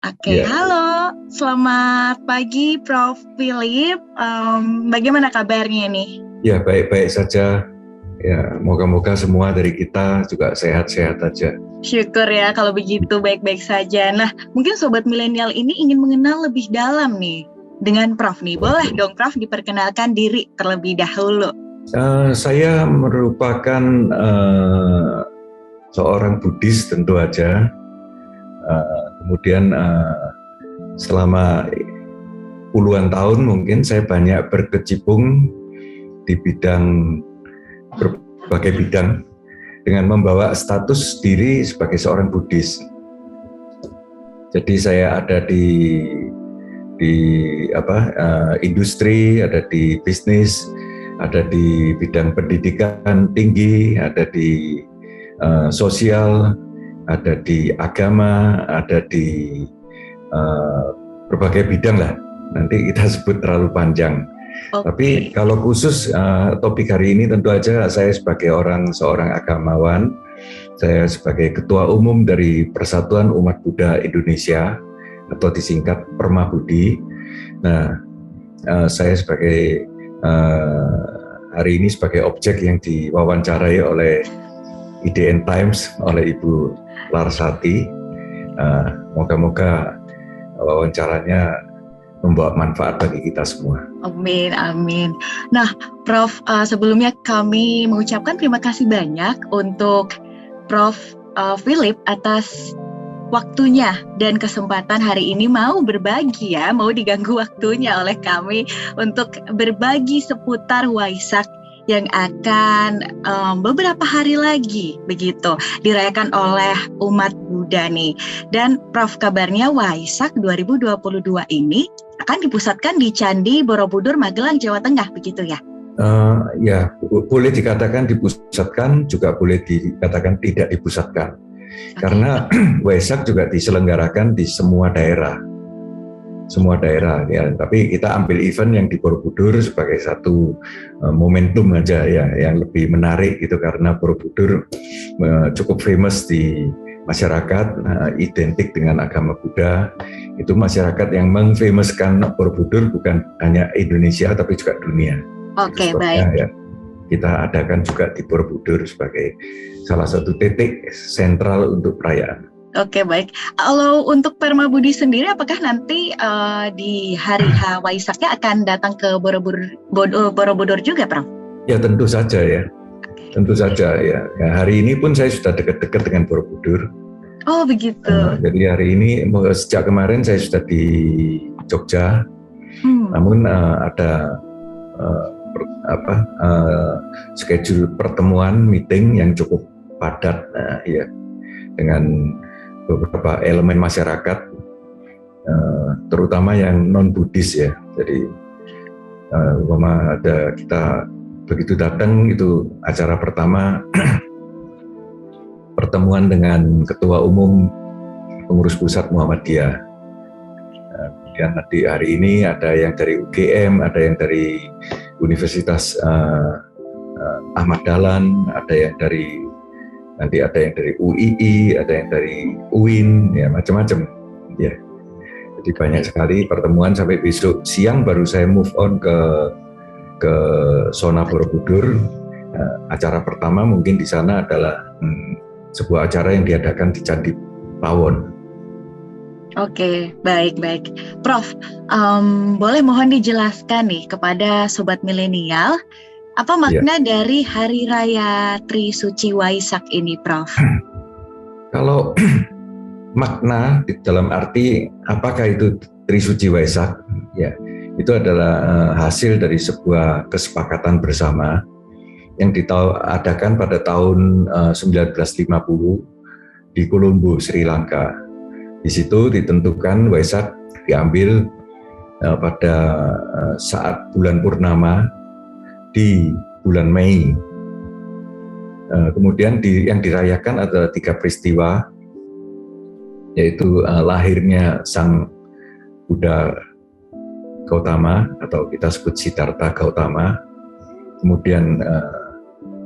Oke, Ya, halo, selamat pagi Prof. Philip. Bagaimana kabarnya nih? ya baik-baik saja. Ya, moga-moga semua dari kita juga sehat-sehat aja. Syukur ya kalau begitu baik-baik saja. Nah, mungkin Sobat Milenial ini ingin mengenal lebih dalam nih dengan Prof nih. Boleh dong Prof diperkenalkan diri terlebih dahulu. Saya merupakan seorang Buddhis tentu aja. Kemudian selama puluhan tahun mungkin saya banyak berkecimpung di berbagai bidang dengan membawa status diri sebagai seorang Buddhis. Jadi saya ada di industri, ada di bisnis, ada di bidang pendidikan tinggi, ada di sosial, ada di agama, ada di berbagai bidang lah. Nanti kita sebut terlalu panjang. Tapi kalau khusus topik hari ini tentu aja saya sebagai seorang agamawan, saya sebagai Ketua Umum dari Persatuan Umat Buddha Indonesia atau disingkat Permabudi. Nah, saya sebagai hari ini sebagai objek yang diwawancarai oleh IDN Times oleh Ibu Larsati. Moga-moga wawancaranya membawa manfaat bagi kita semua. Amin, amin. Nah, Prof, sebelumnya kami mengucapkan terima kasih banyak untuk Prof. Philip atas waktunya dan kesempatan hari ini mau berbagi ya, mau diganggu waktunya oleh kami untuk berbagi seputar Waisak yang akan beberapa hari lagi begitu dirayakan oleh umat Buddha nih. Dan Prof, kabarnya Waisak 2022 ini akan dipusatkan di Candi Borobudur, Magelang, Jawa Tengah, begitu ya? Ya, boleh dikatakan dipusatkan, juga boleh dikatakan tidak dipusatkan. Karena Waisak juga diselenggarakan di semua daerah ya. Tapi kita ambil event yang di Borobudur sebagai satu momentum aja ya, yang lebih menarik gitu, karena Borobudur cukup famous di masyarakat, identik dengan agama Buddha. Itu masyarakat yang mengfamouskan Borobudur bukan hanya Indonesia tapi juga dunia. Oke, baik. Ya, kita adakan juga di Borobudur sebagai salah satu titik sentral untuk perayaan. Oke, baik. Kalau untuk Permabudi sendiri, apakah nanti di hari H Waisaknya akan datang ke Borobudur juga, Prof? Ya, tentu saja ya. Tentu saja ya. Hari ini pun saya sudah dekat-dekat dengan Borobudur. Oh, begitu. Jadi hari ini sejak kemarin saya sudah di Jogja. Namun ada schedule pertemuan meeting yang cukup padat ya, dengan beberapa elemen masyarakat, terutama yang non Buddhis ya. Jadi kita begitu datang, itu acara pertama pertemuan dengan Ketua Umum Pengurus Pusat Muhammadiyah. Kemudian nanti hari ini ada yang dari UGM, ada yang dari Universitas Ahmad Dahlan, ada yang dari UII, ada yang dari UIN, ya macam-macam. Ya, jadi banyak sekali pertemuan sampai besok siang baru saya move on ke zona Borobudur. Acara pertama mungkin di sana adalah sebuah acara yang diadakan di Candi Pawon. Oke, baik. Prof, boleh mohon dijelaskan nih kepada Sobat Milenial, apa makna dari Hari Raya Trisuci Waisak ini, Prof? Kalau makna dalam arti apakah itu Trisuci Waisak, ya itu adalah hasil dari sebuah kesepakatan bersama yang diadakan pada tahun 1950 di Colombo, Sri Lanka. Di situ ditentukan Waisak diambil pada saat bulan purnama di bulan Mei. Kemudian yang dirayakan adalah 3 peristiwa, yaitu lahirnya Sang Buddha Gautama atau kita sebut Siddhartha Gautama, kemudian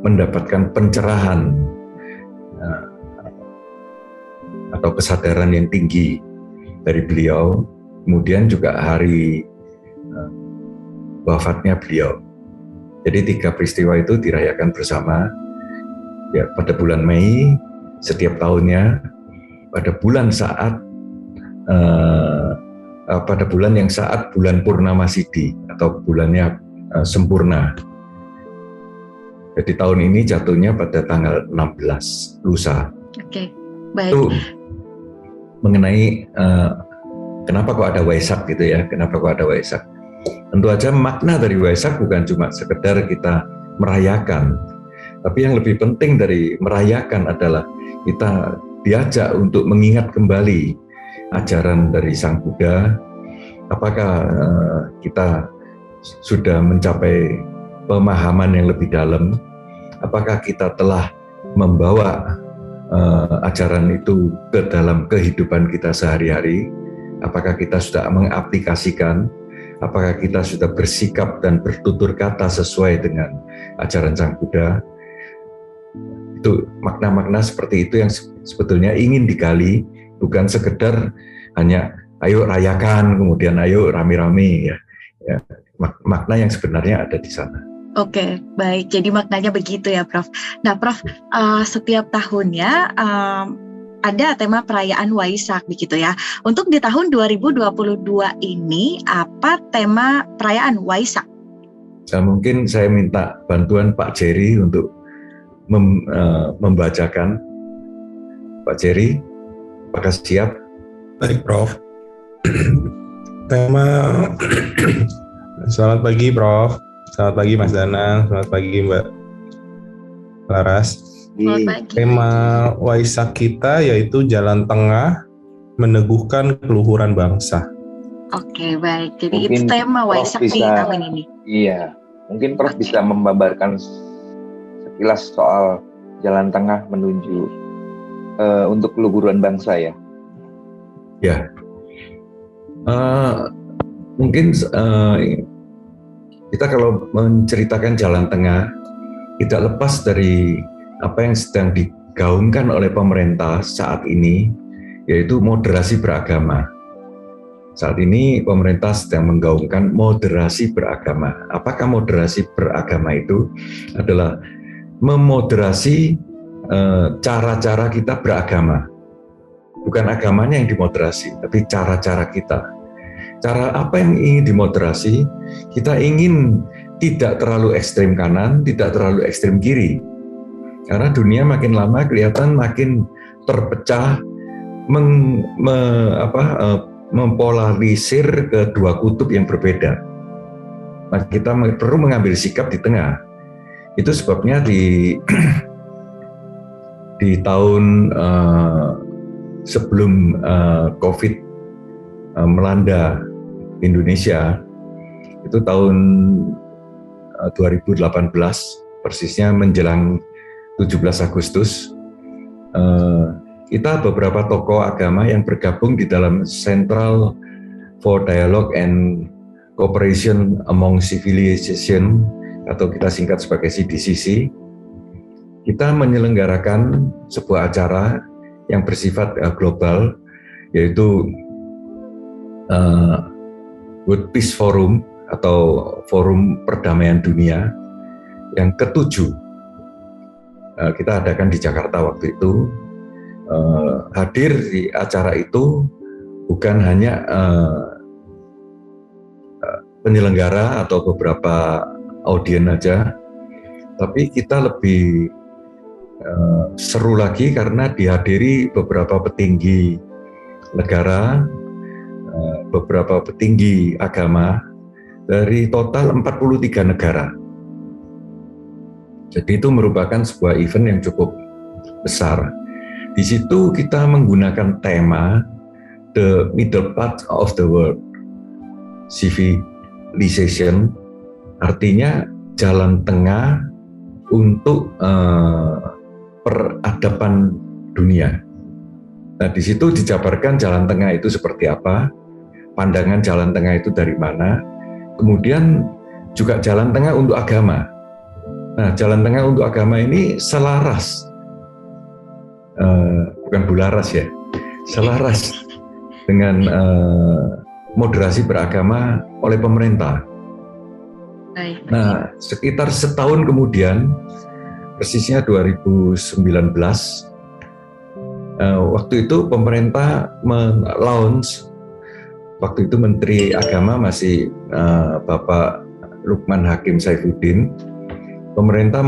mendapatkan pencerahan atau kesadaran yang tinggi dari beliau, kemudian juga hari wafatnya beliau. Jadi 3 peristiwa itu dirayakan bersama ya pada bulan Mei setiap tahunnya, pada bulan yang saat bulan Purnama Sidhi atau bulannya sempurna. Jadi tahun ini jatuhnya pada tanggal 16 lusa. Oke, baik. Itu mengenai kenapa kok ada Waisak gitu ya? Kenapa kok ada Waisak? Tentu aja makna dari Waisak bukan cuma sekedar kita merayakan, tapi yang lebih penting dari merayakan adalah kita diajak untuk mengingat kembali ajaran dari Sang Buddha. Apakah kita sudah mencapai pemahaman yang lebih dalam? Apakah kita telah membawa ajaran itu ke dalam kehidupan kita sehari-hari? Apakah kita sudah mengaplikasikan? Apakah kita sudah bersikap dan bertutur kata sesuai dengan ajaran Sang Buddha? Itu makna-makna seperti itu yang sebetulnya ingin digali, bukan sekedar hanya ayo rayakan, kemudian ayo rame-rame ya. Makna yang sebenarnya ada di sana. Oke, baik. Jadi maknanya begitu ya, Prof. Nah, Prof, setiap tahunnya ada tema perayaan Waisak begitu ya. Untuk di tahun 2022 ini, apa tema perayaan Waisak? Mungkin saya minta bantuan Pak Jerry untuk membacakan. Pak Jerry, apakah siap? Baik, Prof. Tema Selamat pagi, Prof. Selamat pagi, Mas Danang. Selamat pagi, Mbak Laras. Selamat pagi. Tema Waisak kita yaitu Jalan Tengah Meneguhkan Keluhuran Bangsa. Oke, baik. Jadi Mungkin itu tema Prof Waisak di bisa- tahun ini. Iya, mungkin Prof bisa membabarkan sekilas soal jalan tengah menuju untuk keluhuran bangsa ya. Ya, mungkin kita kalau menceritakan jalan tengah tidak lepas dari apa yang sedang digaungkan oleh pemerintah saat ini, yaitu moderasi beragama. Saat ini pemerintah sedang menggaungkan moderasi beragama. Apakah moderasi beragama itu adalah memoderasi cara-cara kita beragama? Bukan agamanya yang dimoderasi, tapi cara-cara kita. Cara apa yang ingin dimoderasi? Kita ingin tidak terlalu ekstrem kanan, tidak terlalu ekstrem kiri. Karena dunia makin lama kelihatan makin terpecah, mempolarisir ke dua kutub yang berbeda. Nah, kita perlu mengambil sikap di tengah. Itu sebabnya di tahun sebelum COVID melanda Indonesia, itu tahun 2018, persisnya menjelang 17 Agustus, kita beberapa tokoh agama yang bergabung di dalam Central for Dialogue and Cooperation Among Civilization, atau kita singkat sebagai CDCC, kita menyelenggarakan sebuah acara yang bersifat global, yaitu World Peace Forum atau Forum Perdamaian Dunia yang ke-7. Kita adakan di Jakarta waktu itu. Hadir di acara itu bukan hanya penyelenggara atau beberapa audien aja, tapi kita lebih seru lagi karena dihadiri beberapa petinggi negara, beberapa petinggi agama dari total 43 negara. Jadi itu merupakan sebuah event yang cukup besar. Di situ kita menggunakan tema The Middle Path of the World Civilization, artinya jalan tengah untuk peradaban dunia. Nah, di situ dijabarkan jalan tengah itu seperti apa, pandangan jalan tengah itu dari mana, kemudian juga jalan tengah untuk agama. Nah, jalan tengah untuk agama ini selaras, bukan bularas ya, selaras dengan moderasi beragama oleh pemerintah. Baik. Nah, sekitar setahun kemudian, persisnya 2019, waktu itu pemerintah men-launch, waktu itu Menteri Agama masih Bapak Lukman Hakim Saifuddin. Pemerintah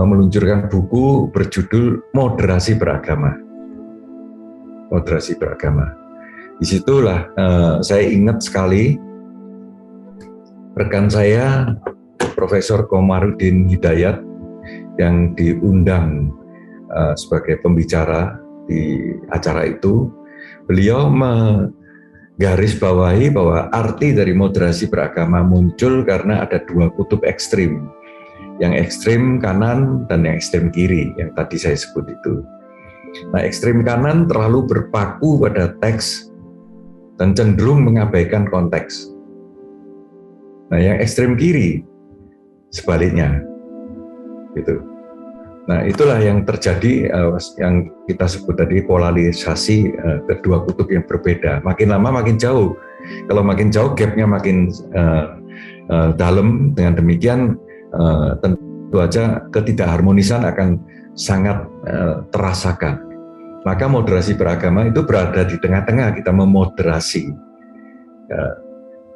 meluncurkan buku berjudul Moderasi Beragama. Moderasi Beragama. Disitulah saya ingat sekali rekan saya Profesor Komarudin Hidayat yang diundang sebagai pembicara di acara itu. Beliau menggarisbawahi bahwa arti dari moderasi beragama muncul karena ada dua kutub ekstrim, yang ekstrim kanan dan yang ekstrim kiri, yang tadi saya sebut itu. Nah, ekstrim kanan terlalu berpaku pada teks dan cenderung mengabaikan konteks. Nah, yang ekstrem kiri sebaliknya, gitu. Nah, itulah yang terjadi, yang kita sebut tadi polarisasi kedua kutub yang berbeda. Makin lama makin jauh. Kalau makin jauh, gapnya makin dalam. Dengan demikian, tentu aja ketidakharmonisan akan sangat terasakan. Maka moderasi beragama itu berada di tengah-tengah, kita memoderasi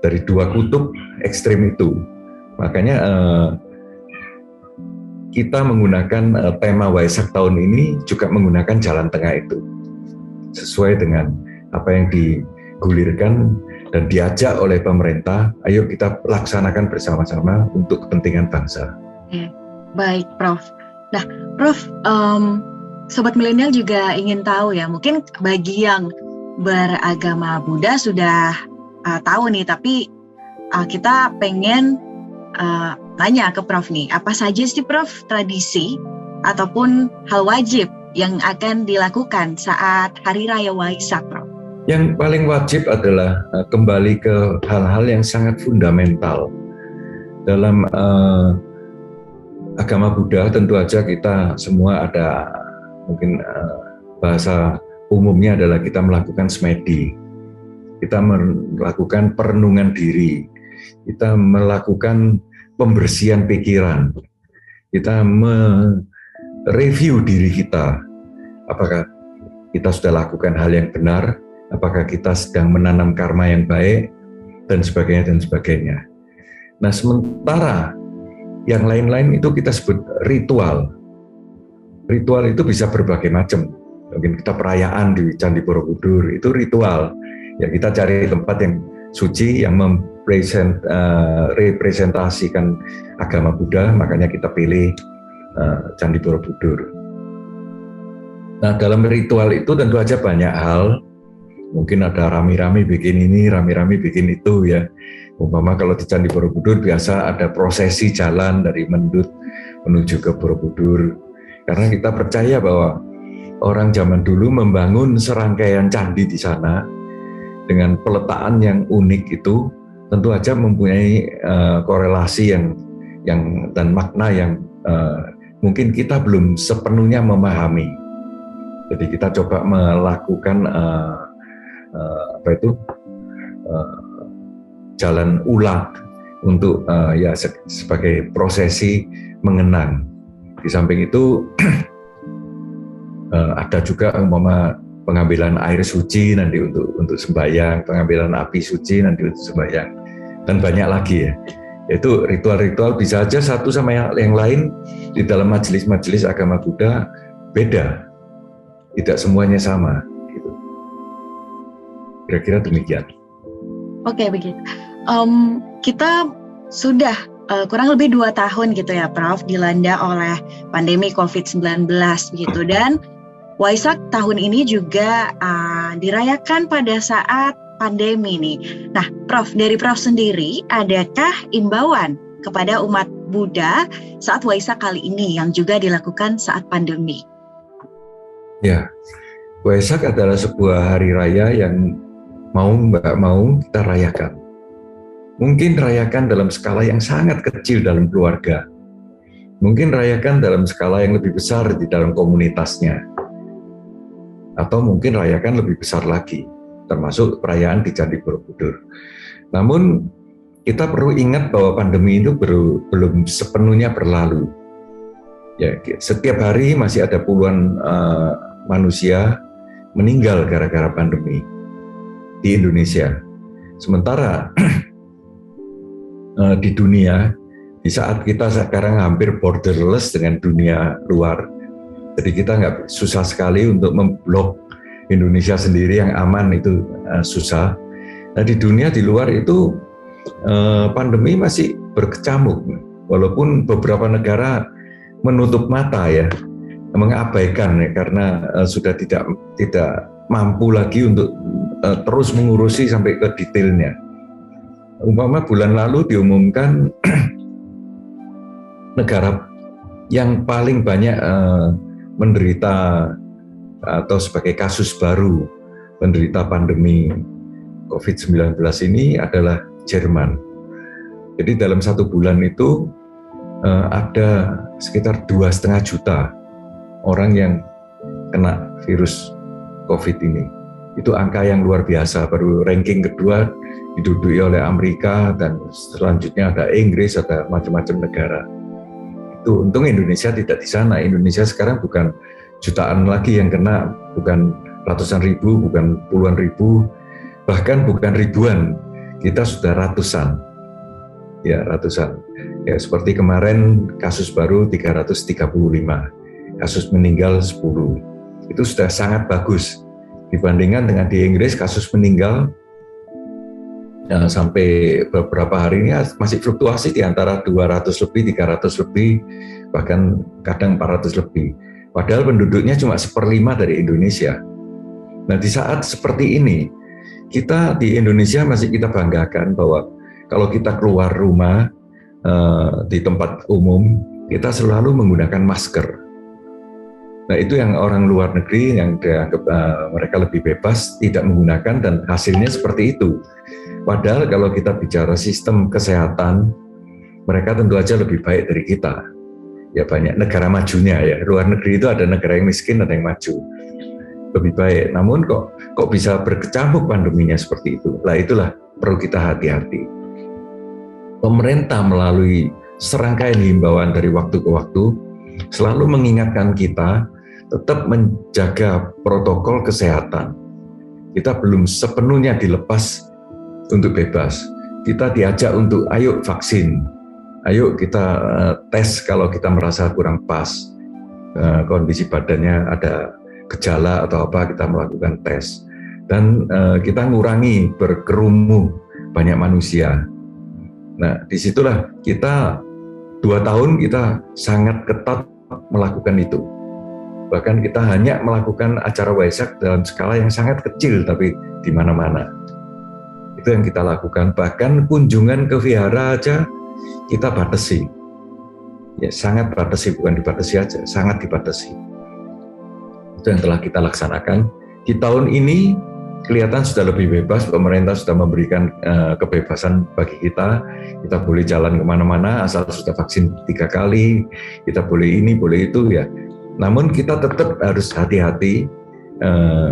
dari dua kutub ekstrem itu. Makanya kita menggunakan tema Waisak tahun ini juga menggunakan jalan tengah itu, sesuai dengan apa yang digulirkan dan diajak oleh pemerintah. Ayo kita laksanakan bersama-sama untuk kepentingan bangsa. Baik, Prof. Nah, Prof, Sobat Milenial juga ingin tahu ya, mungkin bagi yang beragama Buddha sudah tahu nih, tapi kita pengen tanya ke Prof nih, apa saja sih Prof tradisi ataupun hal wajib yang akan dilakukan saat Hari Raya Waisak, Prof? Yang paling wajib adalah kembali ke hal-hal yang sangat fundamental. Dalam agama Buddha tentu aja kita semua ada, mungkin bahasa umumnya adalah kita melakukan semedi, kita melakukan perenungan diri, kita melakukan pembersihan pikiran, kita mereview diri kita, apakah kita sudah lakukan hal yang benar, apakah kita sedang menanam karma yang baik, dan sebagainya dan sebagainya. Nah, sementara yang lain-lain itu kita sebut ritual. Ritual itu bisa berbagai macam. Mungkin kita perayaan di Candi Borobudur, itu ritual. Ya, kita cari tempat yang suci, yang representasikan agama Buddha, makanya kita pilih Candi Borobudur. Nah, dalam ritual itu tentu aja banyak hal. Mungkin ada rame-rame bikin ini, rame-rame bikin itu ya. Umpama kalau di Candi Borobudur biasa ada prosesi jalan dari Mendut menuju ke Borobudur. Karena kita percaya bahwa orang zaman dulu membangun serangkaian candi di sana dengan peletaan yang unik itu, tentu aja mempunyai korelasi yang dan makna yang mungkin kita belum sepenuhnya memahami. Jadi kita coba melakukan jalan ulang untuk ya sebagai prosesi mengenang. Di samping itu ada juga umpama pengambilan air suci nanti untuk sembahyang, pengambilan api suci nanti untuk sembahyang, dan banyak lagi ya. Itu ritual-ritual bisa aja satu sama yang lain di dalam majelis-majelis agama Buddha beda, tidak semuanya sama. Gitu. Kira-kira demikian. Oke, begitu. Kita sudah kurang lebih 2 tahun gitu ya, Prof, dilanda oleh pandemi COVID-19 gitu, dan Waisak tahun ini juga dirayakan pada saat pandemi nih. Nah, Prof, dari Prof sendiri, adakah imbauan kepada umat Buddha saat Waisak kali ini yang juga dilakukan saat pandemi? Ya, Waisak adalah sebuah hari raya yang mau nggak mau kita rayakan. Mungkin rayakan dalam skala yang sangat kecil dalam keluarga. Mungkin rayakan dalam skala yang lebih besar di dalam komunitasnya. atau mungkin rayakan lebih besar lagi, termasuk perayaan di Candi Borobudur. Namun kita perlu ingat bahwa pandemi itu belum sepenuhnya berlalu. Ya, setiap hari masih ada puluhan manusia meninggal gara-gara pandemi di Indonesia. Sementara di dunia, di saat kita sekarang hampir borderless dengan dunia luar, jadi kita nggak susah sekali untuk memblok Indonesia sendiri yang aman, itu susah. Nah, di dunia di luar itu pandemi masih berkecamuk, walaupun beberapa negara menutup mata ya, mengabaikan ya, karena sudah tidak mampu lagi untuk terus mengurusi sampai ke detailnya. Umpama bulan lalu diumumkan negara yang paling banyak menderita atau sebagai kasus baru penderita pandemi COVID-19 ini adalah Jerman. Jadi dalam 1 bulan itu ada sekitar 2,5 juta orang yang kena virus COVID ini. Itu angka yang luar biasa. Baru ranking kedua diduduki oleh Amerika, dan selanjutnya ada Inggris, ada macam-macam negara. Itu untung Indonesia tidak di sana. Indonesia sekarang bukan jutaan lagi yang kena, bukan ratusan ribu, bukan puluhan ribu, bahkan bukan ribuan. Kita sudah ratusan. Ya, ratusan. Ya, seperti kemarin kasus baru 335, kasus meninggal 10. Itu sudah sangat bagus dibandingkan dengan di Inggris. Kasus meninggal sampai beberapa hari ini masih fluktuasi di antara 200 lebih, 300 lebih, bahkan kadang 400 lebih. Padahal penduduknya cuma 1/5 dari Indonesia. Nah, di saat seperti ini, kita di Indonesia masih kita banggakan bahwa kalau kita keluar rumah di tempat umum, kita selalu menggunakan masker. Nah, itu yang orang luar negeri yang dianggap mereka lebih bebas tidak menggunakan, dan hasilnya seperti itu. Padahal kalau kita bicara sistem kesehatan, mereka tentu aja lebih baik dari kita. Ya, banyak negara majunya ya. Luar negeri itu ada negara yang miskin, ada yang maju. Lebih baik. Namun kok bisa berkecamuk pandeminya seperti itu. Lah, itulah perlu kita hati-hati. Pemerintah melalui serangkaian himbauan dari waktu ke waktu selalu mengingatkan kita tetap menjaga protokol kesehatan. Kita belum sepenuhnya dilepas untuk bebas. Kita diajak untuk ayo vaksin, ayo kita tes kalau kita merasa kurang pas, kondisi badannya ada gejala atau apa, kita melakukan tes. Dan kita ngurangi berkerumun banyak manusia. Nah, disitulah kita 2 tahun kita sangat ketat melakukan itu. Bahkan kita hanya melakukan acara Waisak dalam skala yang sangat kecil, tapi di mana-mana. Itu yang kita lakukan. Bahkan kunjungan ke vihara aja kita batasi. Ya, sangat batasi, bukan dibatasi aja, sangat dibatasi. Itu yang telah kita laksanakan. Di tahun ini kelihatan sudah lebih bebas, pemerintah sudah memberikan kebebasan bagi kita. Kita boleh jalan kemana-mana asal sudah vaksin 3 kali, kita boleh ini, boleh itu ya. Namun kita tetap harus hati-hati.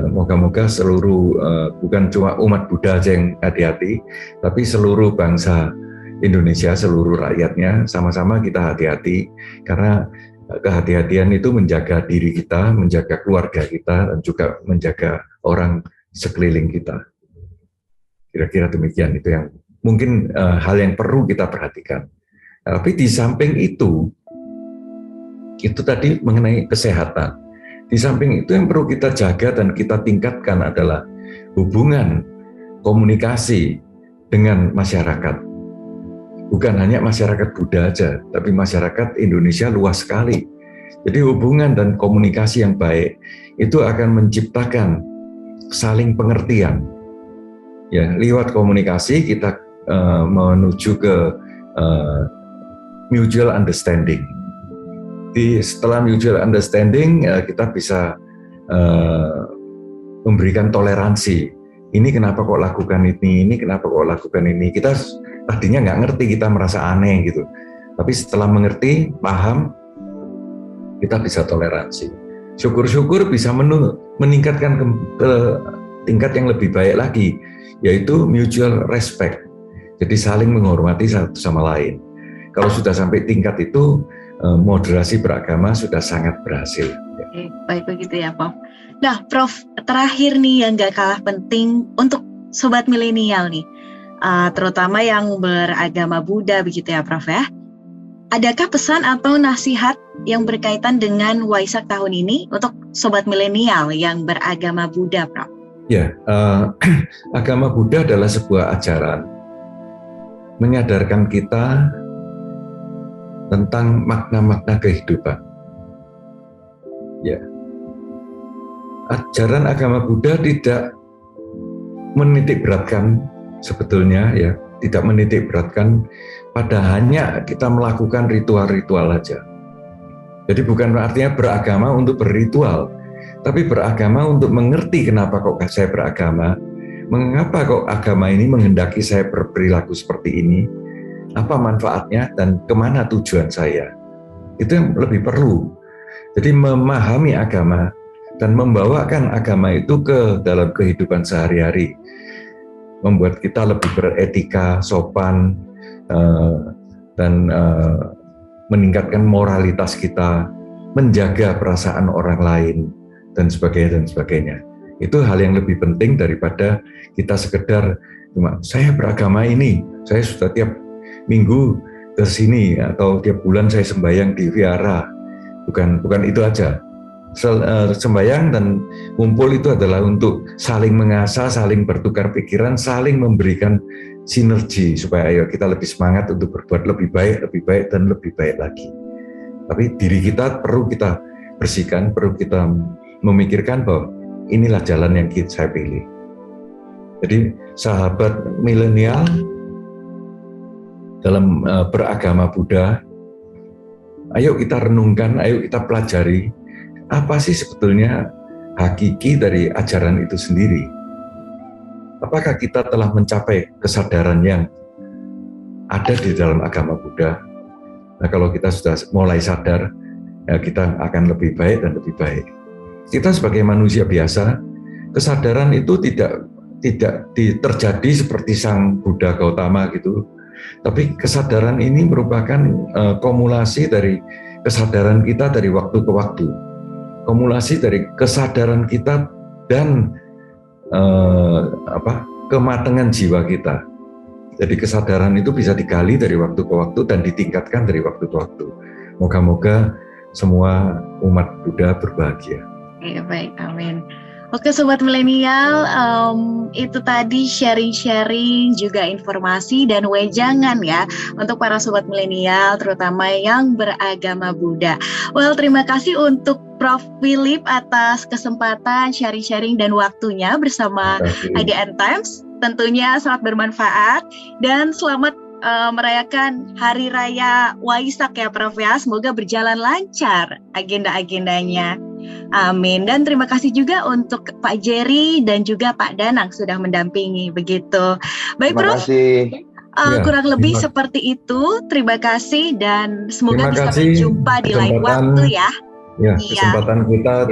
Moga-moga seluruh, bukan cuma umat Buddha aja yang hati-hati, tapi seluruh bangsa Indonesia, seluruh rakyatnya sama-sama kita hati-hati, karena kehati-hatian itu menjaga diri kita, menjaga keluarga kita, dan juga menjaga orang sekeliling kita. Kira-kira demikian, itu yang mungkin hal yang perlu kita perhatikan. Tapi di samping itu tadi mengenai kesehatan. Di samping itu yang perlu kita jaga dan kita tingkatkan adalah hubungan komunikasi dengan masyarakat. Bukan hanya masyarakat Buddha aja, tapi masyarakat Indonesia luas sekali. Jadi hubungan dan komunikasi yang baik itu akan menciptakan saling pengertian. Ya, lewat komunikasi kita menuju ke mutual understanding. Setelah mutual understanding, kita bisa memberikan toleransi. Ini kenapa kok lakukan ini kenapa kok lakukan ini. Kita tadinya nggak ngerti, kita merasa aneh gitu. Tapi setelah mengerti, paham, kita bisa toleransi. syukur-syukur bisa meningkatkan ke tingkat yang lebih baik lagi, yaitu mutual respect. Jadi saling menghormati satu sama lain. Kalau sudah sampai tingkat itu, moderasi beragama sudah sangat berhasil. Oke, baik begitu ya, Prof. Nah, Prof, terakhir nih yang gak kalah penting untuk sobat milenial nih, terutama yang beragama Buddha begitu ya, Prof ya. Adakah pesan atau nasihat yang berkaitan dengan Waisak tahun ini untuk sobat milenial yang beragama Buddha, Prof? Ya, agama Buddha adalah sebuah ajaran menyadarkan kita tentang makna-makna kehidupan. Ya, ajaran agama Buddha tidak menitikberatkan sebetulnya, ya, tidak menitikberatkan pada hanya kita melakukan ritual-ritual saja. Jadi bukan artinya beragama untuk berritual, tapi beragama untuk mengerti kenapa kok saya beragama, mengapa kok agama ini menghendaki saya berperilaku seperti ini, apa manfaatnya dan kemana tujuan saya. Itu yang lebih perlu. Jadi memahami agama dan membawakan agama itu ke dalam kehidupan sehari-hari, membuat kita lebih beretika, sopan, dan meningkatkan moralitas kita, menjaga perasaan orang lain, dan sebagainya. Itu hal yang lebih penting daripada kita sekedar cuma saya beragama ini, saya sudah tiap minggu ke sini atau tiap bulan saya sembahyang di wihara. Bukan itu aja. Sembahyang dan kumpul itu adalah untuk saling mengasah, saling bertukar pikiran, saling memberikan sinergi supaya ayo kita lebih semangat untuk berbuat lebih baik dan lebih baik lagi. Tapi diri kita perlu kita bersihkan, perlu kita memikirkan bahwa inilah jalan yang saya pilih. Jadi sahabat milenial dalam beragama Buddha, ayo kita renungkan, ayo kita pelajari apa sih sebetulnya hakiki dari ajaran itu sendiri. Apakah kita telah mencapai kesadaran yang ada di dalam agama Buddha? Nah, kalau kita sudah mulai sadar, ya kita akan lebih baik dan lebih baik. Kita sebagai manusia biasa, kesadaran itu tidak terjadi seperti sang Buddha Gautama gitu. Tapi kesadaran ini merupakan kumulasi dari kesadaran kita dari waktu ke waktu. Kumulasi dari kesadaran kita dan kematangan jiwa kita. Jadi kesadaran itu bisa digali dari waktu ke waktu dan ditingkatkan dari waktu ke waktu. Moga-moga semua umat Buddha berbahagia. Oke, baik, amin. Oke Sobat Milenial, itu tadi sharing-sharing juga informasi dan wejangan ya untuk para Sobat Milenial terutama yang beragama Buddha. Well, terima kasih untuk Prof. Philip atas kesempatan sharing-sharing dan waktunya bersama IDN Times. Tentunya sangat bermanfaat dan selamat merayakan Hari Raya Waisak ya Prof ya. Semoga berjalan lancar agenda-agendanya. Amin. Dan terima kasih juga untuk Pak Jerry dan juga Pak Danang sudah mendampingi begitu. Baik Prof. Kurang lebih seperti itu. Terima kasih dan semoga bisa berjumpa di lain waktu ya. Ya, kesempatan kita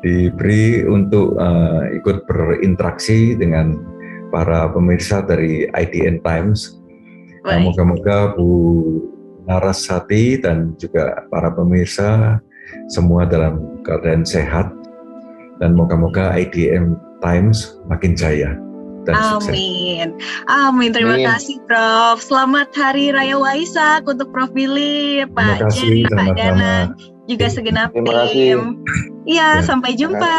diberi untuk ikut berinteraksi dengan para pemirsa dari IDN Times. Moga-moga Bu Narasati dan juga para pemirsa semua dalam keadaan sehat dan moga-moga IDN Times makin jaya dan sukses. Amin. Amin. Terima kasih Prof. Selamat Hari Raya Waisak untuk Prof. Philip, Pak Jerry, Pak Danang, juga segenap tim. Iya, sampai jumpa.